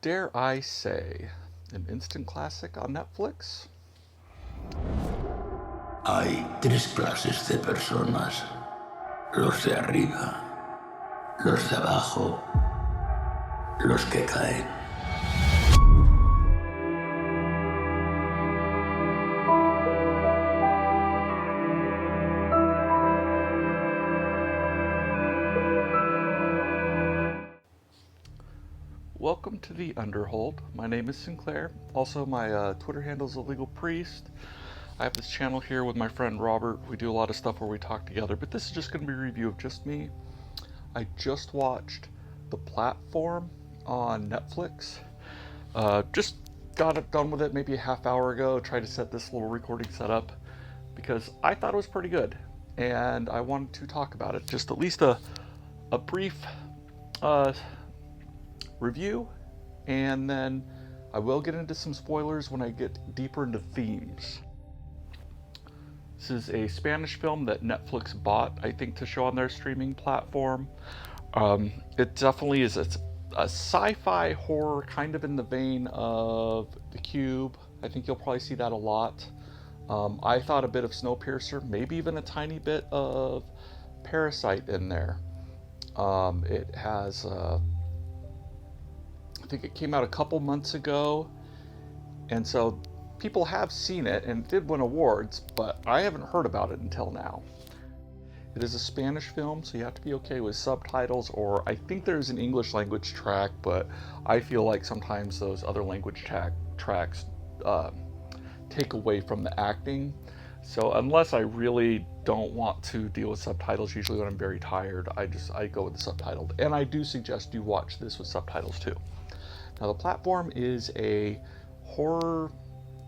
dare I say, an instant classic on Netflix? Hay tres clases de personas. Los de arriba, los de abajo, los que caen. Welcome to the Underhold. My name is Sinclair. Also, my Twitter handle is Illegal Priest. I have this channel here with my friend Robert. We do a lot of stuff where we talk together, but this is just going to be a review of just me. I just watched The Platform on Netflix. Just got it done with it maybe a half hour ago. Tried to set this little recording setup because I thought it was pretty good, and I wanted to talk about it. Just at least a brief review, and then I will get into some spoilers when I get deeper into themes. This is a Spanish film that Netflix bought, I think, to show on their streaming platform. It definitely is a sci-fi horror, kind of in the vein of The Cube. I think you'll probably see that a lot. I thought a bit of Snowpiercer, maybe even a tiny bit of Parasite in there. It has I think it came out a couple months ago, and so people have seen it and it did win awards, but I haven't heard about it until now. It is a Spanish film, so you have to be okay with subtitles, or I think there's an English language track, but I feel like sometimes those other language tracks take away from the acting. So unless I really don't want to deal with subtitles, usually when I'm very tired, I go with the subtitled. And I do suggest you watch this with subtitles too. Now, The Platform is a horror.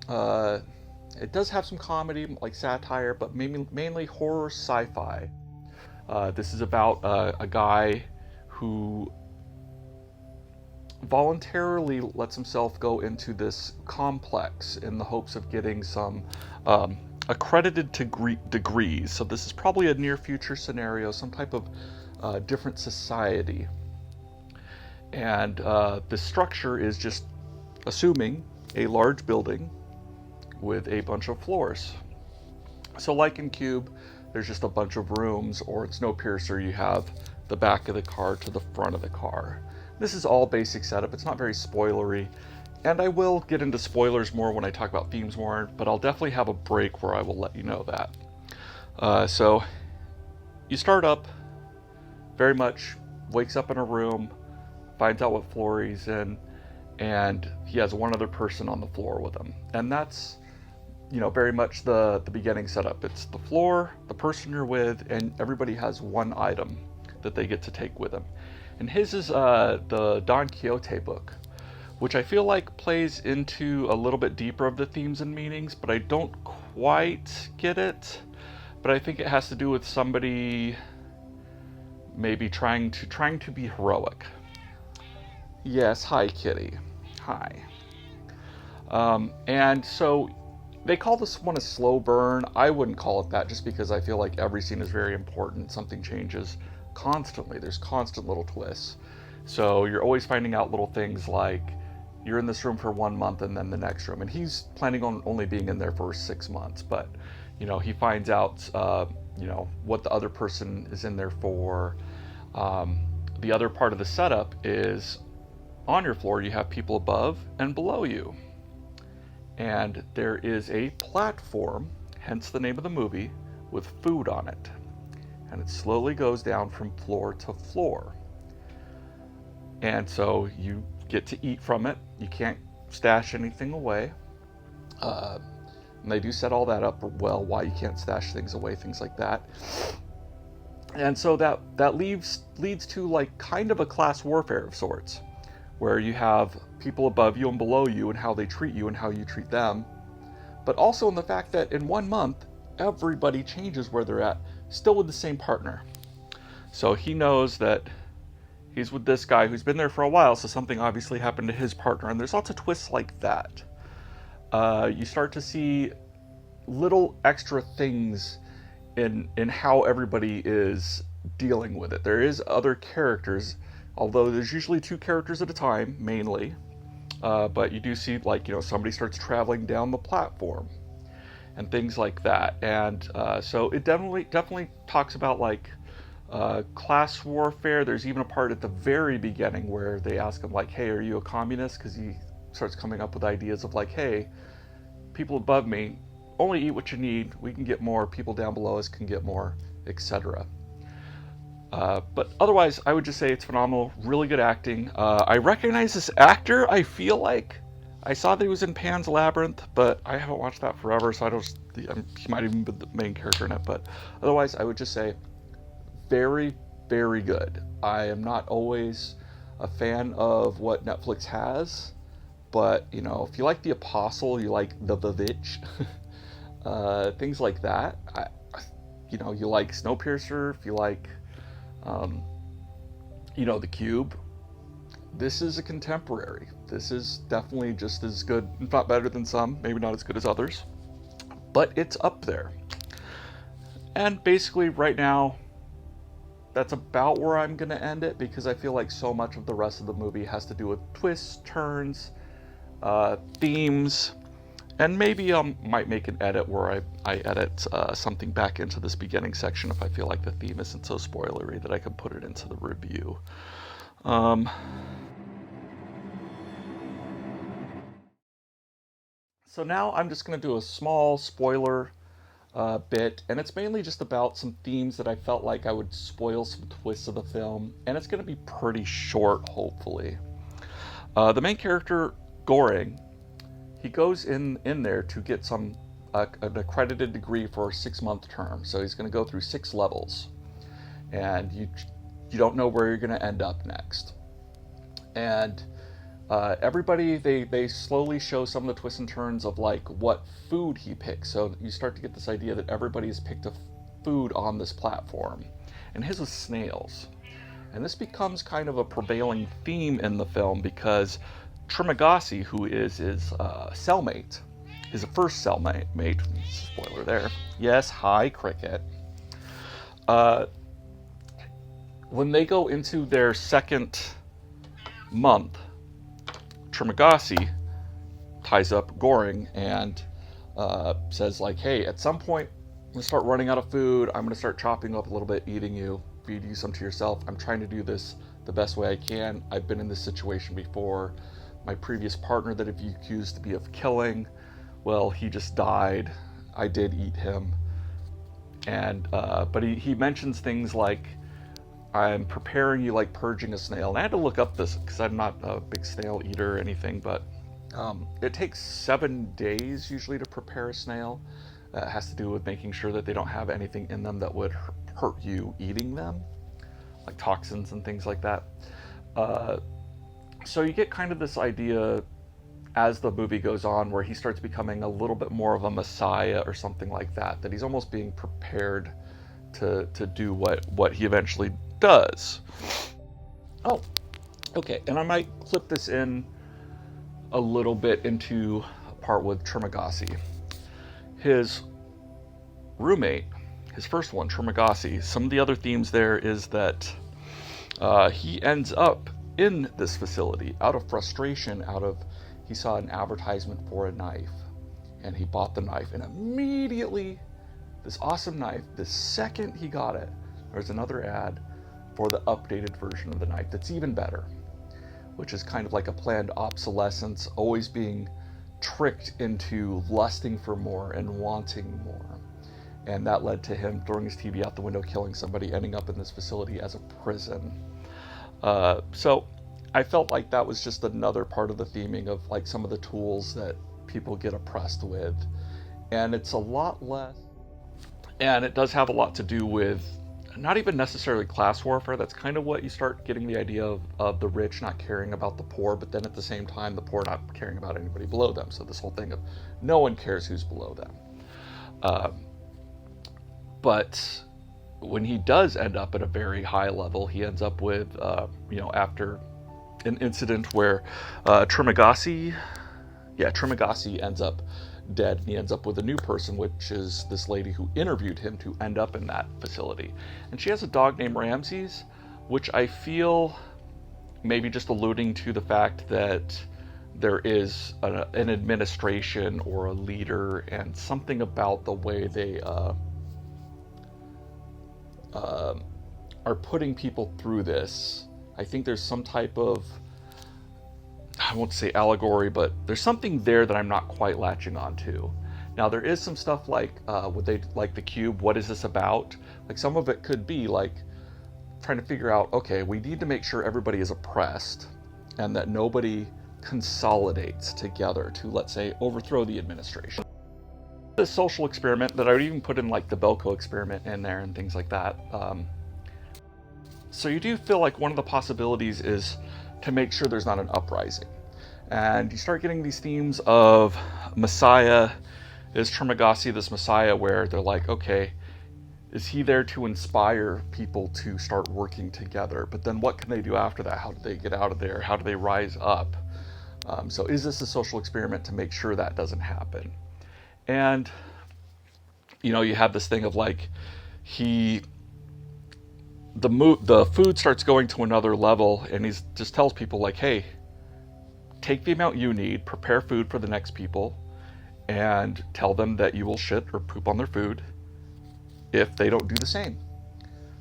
It does have some comedy, like satire, but mainly horror sci-fi. This is about a guy who voluntarily lets himself go into this complex in the hopes of getting some accredited degrees. So this is probably a near future scenario, some type of different society. And the structure is just assuming a large building with a bunch of floors. So like in Cube, there's just a bunch of rooms, or in Snowpiercer, you have the back of the car to the front of the car. This is all basic setup. It's not very spoilery, and I will get into spoilers more when I talk about themes more, but I'll definitely have a break where I will let you know that. So you start up, very much wakes up in a room, finds out what floor he's in, and he has one other person on the floor with him. And that's, very much the beginning setup. It's the floor, the person you're with, and everybody has one item that they get to take with them. And his is the Don Quixote book, which I feel like plays into a little bit deeper of the themes and meanings, but I don't quite get it. But I think it has to do with somebody maybe trying to be heroic. Yes, hi Kitty. Hi. And so they call this one a slow burn. I wouldn't call it that, just because I feel like every scene is very important. Something changes constantly. There's constant little twists. So you're always finding out little things like you're in this room for 1 month and then the next room. And he's planning on only being in there for 6 months. But, he finds out, what the other person is in there for. The other part of the setup is on your floor, you have people above and below you. And there is a platform, hence the name of the movie, with food on it. And it slowly goes down from floor to floor. And so you get to eat from it. You can't stash anything away. And they do set all that up well, why you can't stash things away, things like that. And so that leads to like kind of a class warfare of sorts, where you have people above you and below you and how they treat you and how you treat them. But also in the fact that in 1 month, everybody changes where they're at, still with the same partner. So he knows that he's with this guy who's been there for a while, so something obviously happened to his partner, and there's lots of twists like that. You start to see little extra things in how everybody is dealing with it. There is other characters, although there's usually 2 characters at a time, mainly. but you do see, like, somebody starts traveling down the platform and things like that. And so it definitely talks about, like, class warfare. There's even a part at the very beginning where they ask him, like, hey, are you a communist? Because he starts coming up with ideas of, like, hey, people above me only eat what you need. We can get more. People down below us can get more, etc. But otherwise, I would just say it's phenomenal. Really good acting. I recognize this actor. I feel like I saw that he was in Pan's Labyrinth, but I haven't watched that forever, so I don't. He might even be the main character in it. But otherwise, I would just say very, very good. I am not always a fan of what Netflix has, but if you like The Apostle, you like The Vivitch, things like that. You like Snowpiercer, if you like, The Cube. This is a contemporary. This is definitely just as good, if not better than some, maybe not as good as others, but it's up there. And basically, right now, that's about where I'm going to end it, because I feel like so much of the rest of the movie has to do with twists, turns, themes, and maybe I might make an edit where I edit something back into this beginning section if I feel like the theme isn't so spoilery that I can put it into the review. So now I'm just going to do a small spoiler bit, and it's mainly just about some themes that I felt like I would spoil some twists of the film, and it's going to be pretty short, hopefully. The main character, Goring, he goes in there to get an accredited degree for a 6-month term. So he's going to go through 6 levels, and you don't know where you're going to end up next. And everybody, they slowly show some of the twists and turns of, like, what food he picks. So you start to get this idea that everybody has picked a food on this platform, and his was snails. And this becomes kind of a prevailing theme in the film, because Trimagasi, who is his cellmate, his first cellmate, spoiler there. Yes, hi, Cricket. When they go into their second month, Trimagasi ties up Goring and says, like, hey, at some point, I'm going to start running out of food. I'm going to start chopping up a little bit, eating you, feed you some to yourself. I'm trying to do this the best way I can. I've been in this situation before. My previous partner that you accused to be of killing, well, he just died. I did eat him. And but he mentions things like, I'm preparing you like purging a snail. And I had to look up this because I'm not a big snail eater or anything, but it takes 7 days usually to prepare a snail. It has to do with making sure that they don't have anything in them that would hurt you eating them, like toxins and things like that. So you get kind of this idea as the movie goes on, where he starts becoming a little bit more of a messiah or something like that, that he's almost being prepared to do what he eventually does. Oh, okay, and I might clip this in a little bit into a part with Trimagasi. His roommate, his first one, Trimagasi, some of the other themes there is that he ends up in this facility out of frustration, he saw an advertisement for a knife, and he bought the knife, and immediately, this awesome knife, the second he got it, there's another ad for the updated version of the knife that's even better, which is kind of like a planned obsolescence, always being tricked into lusting for more and wanting more. And that led to him throwing his TV out the window, killing somebody, ending up in this facility as a prison. So I felt like that was just another part of the theming of, like, some of the tools that people get oppressed with. And it's a lot less, and it does have a lot to do with not even necessarily class warfare. That's kind of what you start getting the idea of the rich not caring about the poor, but then at the same time, the poor not caring about anybody below them. So this whole thing of no one cares who's below them. But when he does end up at a very high level, he ends up with, after an incident where Trimagasi ends up dead, and he ends up with a new person, which is this lady who interviewed him to end up in that facility. And she has a dog named Ramses, which I feel maybe just alluding to the fact that there is an administration or a leader, and something about the way they are putting people through this. I think there's some type of, I won't say allegory, but there's something there that I'm not quite latching onto. Now there is some stuff like would they like the cube? What is this about? Like some of it could be like trying to figure out, okay, we need to make sure everybody is oppressed and that nobody consolidates together to, let's say, overthrow the administration. The social experiment that I would even put in like the Belko experiment in there and things like that. So you do feel like one of the possibilities is to make sure there's not an uprising. And you start getting these themes of Messiah. Is Trimagasi this Messiah where they're like, okay, is he there to inspire people to start working together? But then what can they do after that? How do they get out of there? How do they rise up? So is this a social experiment to make sure that doesn't happen? And, you have this thing of like, the food starts going to another level, and he just tells people like, hey, take the amount you need, prepare food for the next people, and tell them that you will shit or poop on their food if they don't do the same,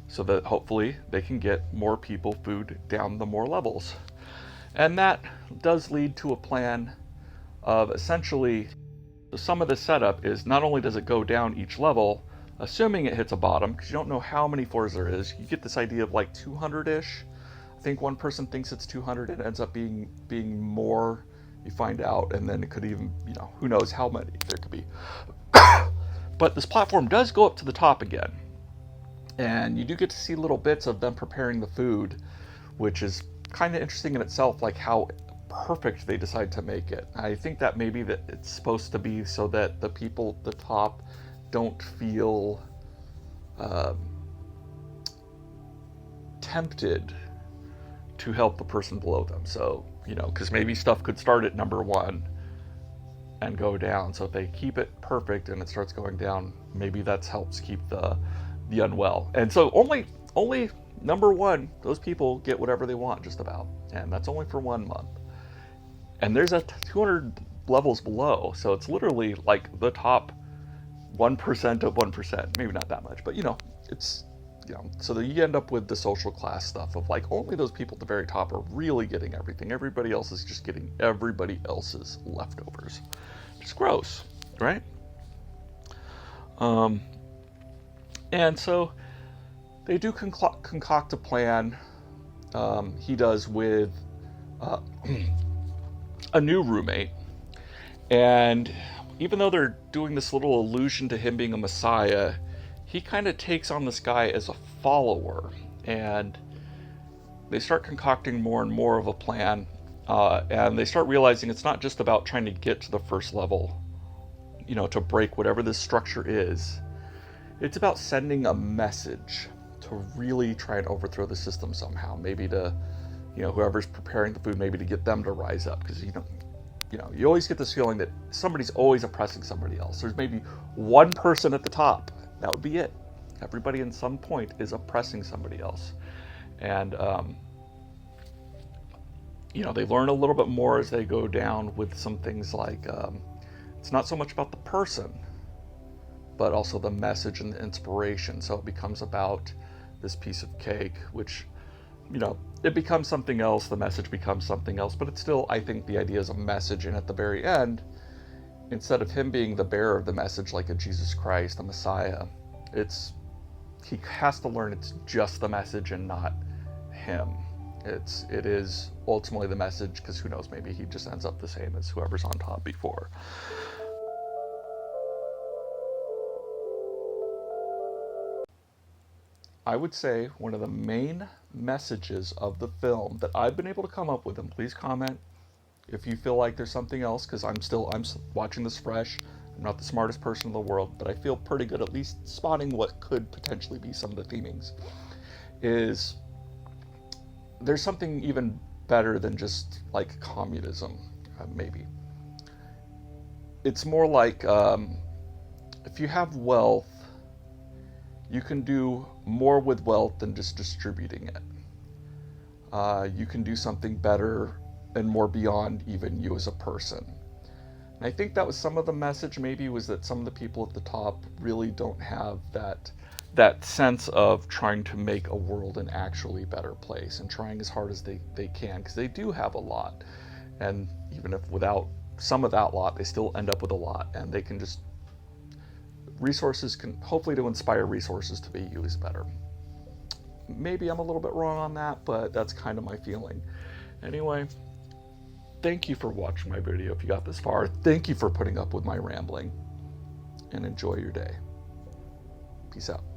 so that hopefully they can get more people food down the more levels. And that does lead to a plan of essentially, some of the setup is not only does it go down each level, assuming it hits a bottom, because you don't know how many floors there is, you get this idea of like 200-ish. I think one person thinks it's 200, it ends up being more, you find out, and then it could even, who knows how many there could be. But this platform does go up to the top again, and you do get to see little bits of them preparing the food, which is kind of interesting in itself, like how perfect they decide to make it. I think that maybe that it's supposed to be so that the people at the top don't feel tempted to help the person below them. So, because maybe stuff could start at number one and go down. So if they keep it perfect and it starts going down, maybe that helps keep the unwell. And so only number one, those people get whatever they want just about. And that's only for 1 month. And there's a 200 levels below. So it's literally like the top 1% of 1%. Maybe not that much, but it's, so that you end up with the social class stuff of like only those people at the very top are really getting everything. Everybody else is just getting everybody else's leftovers. It's gross, right? And so they do concoct a plan. He does with a new roommate. And even though they're doing this little allusion to him being a messiah, he kind of takes on this guy as a follower. And they start concocting more and more of a plan. And they start realizing it's not just about trying to get to the first level, to break whatever this structure is. It's about sending a message to really try and overthrow the system somehow. Maybe to, whoever's preparing the food, maybe to get them to rise up. Because, you always get this feeling that somebody's always oppressing somebody else. There's maybe one person at the top. That would be it. Everybody in some point is oppressing somebody else. And, they learn a little bit more as they go down with some things like, it's not so much about the person, but also the message and the inspiration. So it becomes about this piece of cake, which, it becomes something else. The message becomes something else, but it's still, I think the idea is a message. And at the very end, instead of him being the bearer of the message, like a Jesus Christ, the Messiah, he has to learn it's just the message and not him. It is ultimately the message, because who knows, maybe he just ends up the same as whoever's on top before. I would say one of the main messages of the film that I've been able to come up with, and please comment if you feel like there's something else, because I'm watching this fresh. I'm not the smartest person in the world, but I feel pretty good at least spotting what could potentially be some of the themings. Is there's something even better than just like communism, maybe. It's more like if you have wealth, you can do more with wealth than just distributing it. You can do something better and more beyond even you as a person. And I think that was some of the message, maybe, was that some of the people at the top really don't have that sense of trying to make a world an actually better place and trying as hard as they can, because they do have a lot. And even if without some of that lot, they still end up with a lot, and they can just, resources can, hopefully to inspire resources to be used better. Maybe I'm a little bit wrong on that, but that's kind of my feeling. Anyway, thank you for watching my video if you got this far. Thank you for putting up with my rambling, and enjoy your day. Peace out.